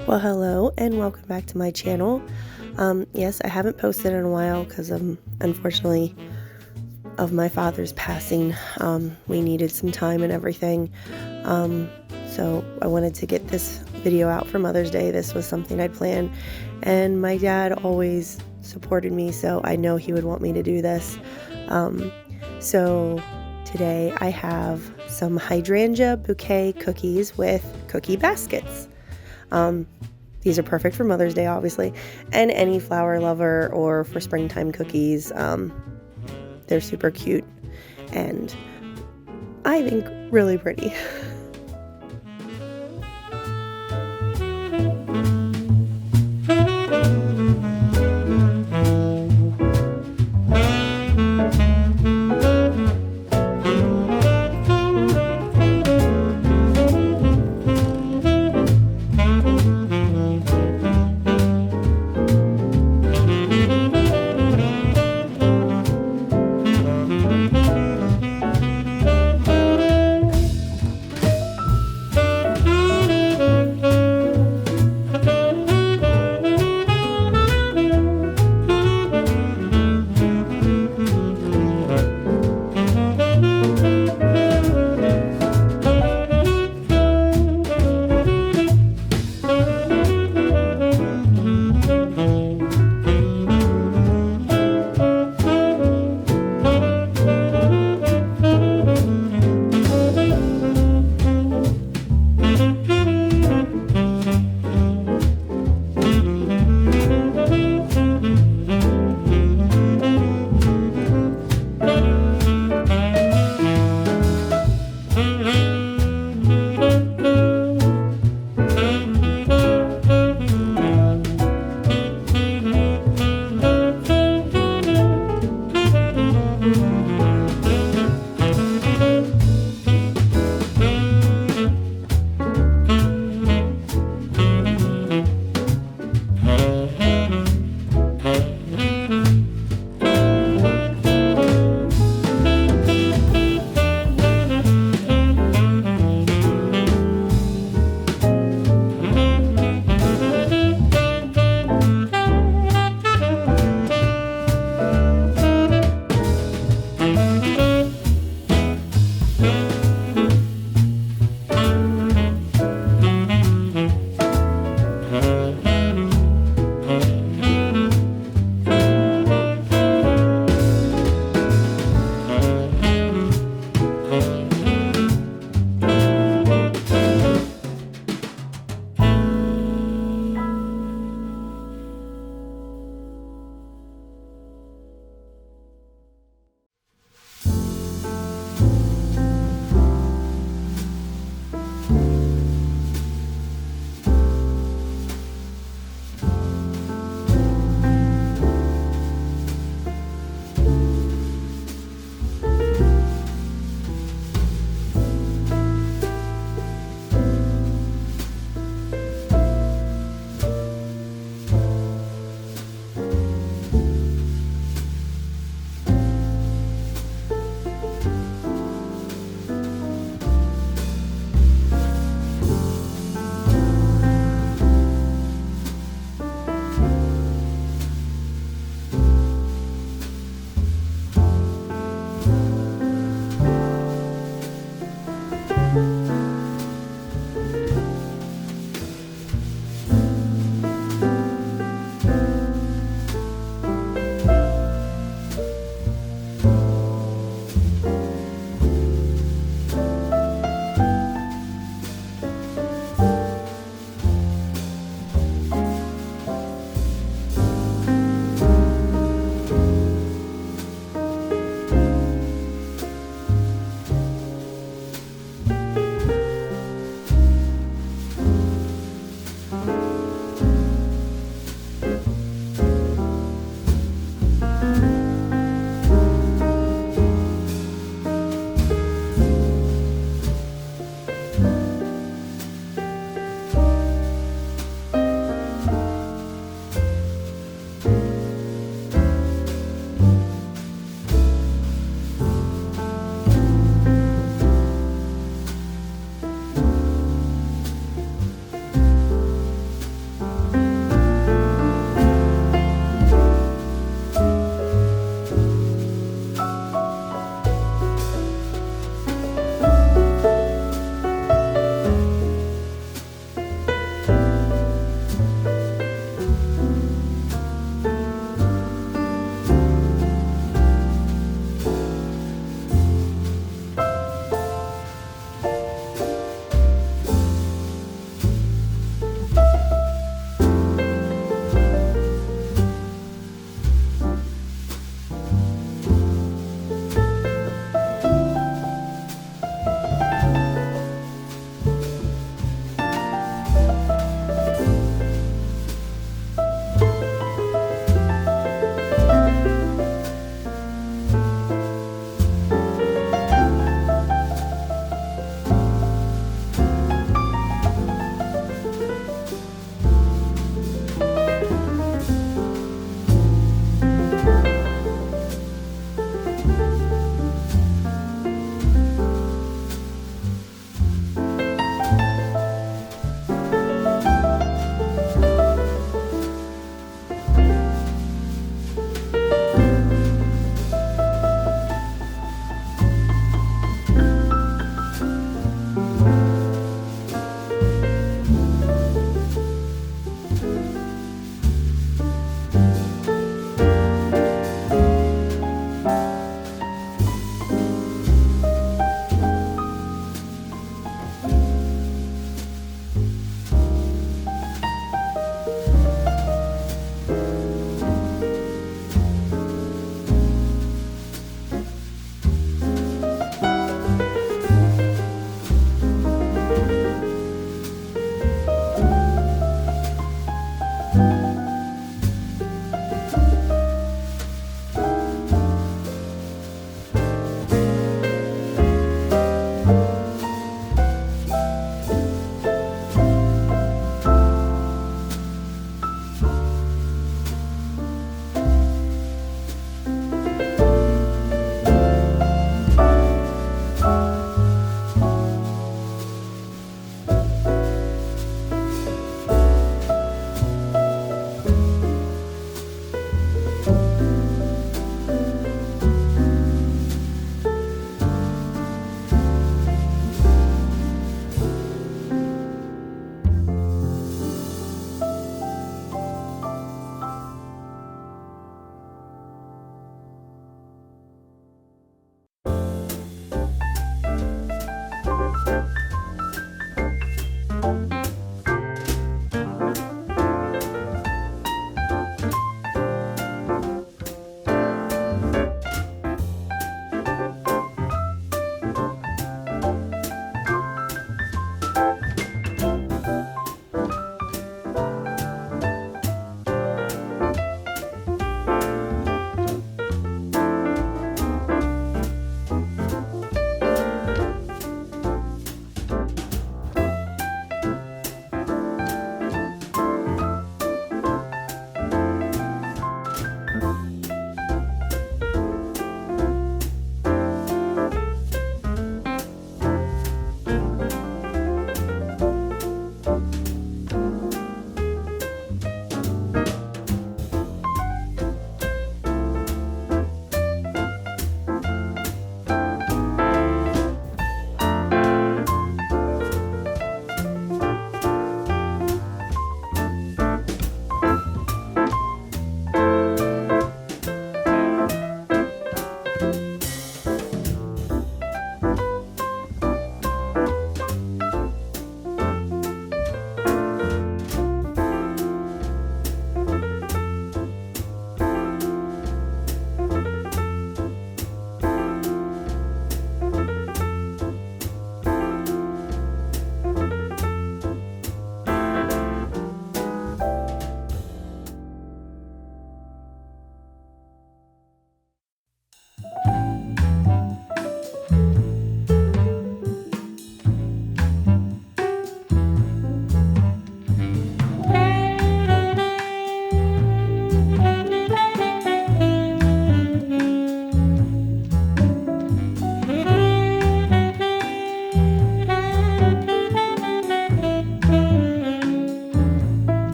Well, hello and welcome back to my channel. Yes, I haven't posted in a while because unfortunately of my father's passing. We needed some time and everything. So I wanted to get this video out for Mother's Day. This was something I'd planned, and my dad always supported me, so I know he would want me to do this. So today I have some Hydrangea Bouquet cookies with cookie baskets. These are perfect for Mother's Day, obviously, and any flower lover or for springtime cookies. They're super cute and I think really pretty.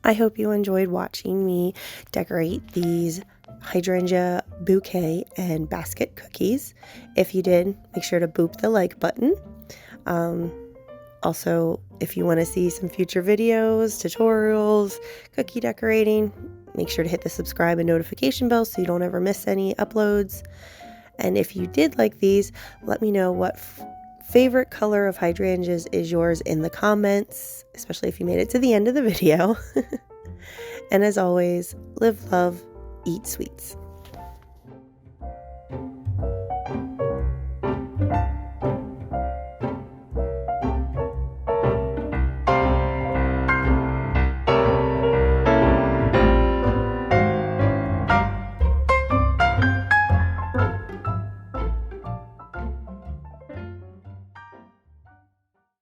I hope you enjoyed watching me decorate these hydrangea bouquet and basket cookies. If you did, make sure to boop the like button. Also, if you want to see some future videos, tutorials, cookie decorating, make sure to hit the subscribe and notification bell so you don't ever miss any uploads. And if you did like these, let me know what favorite color of hydrangeas is yours in the comments, especially if you made it to the end of the video. And as always, live, love, eat sweets.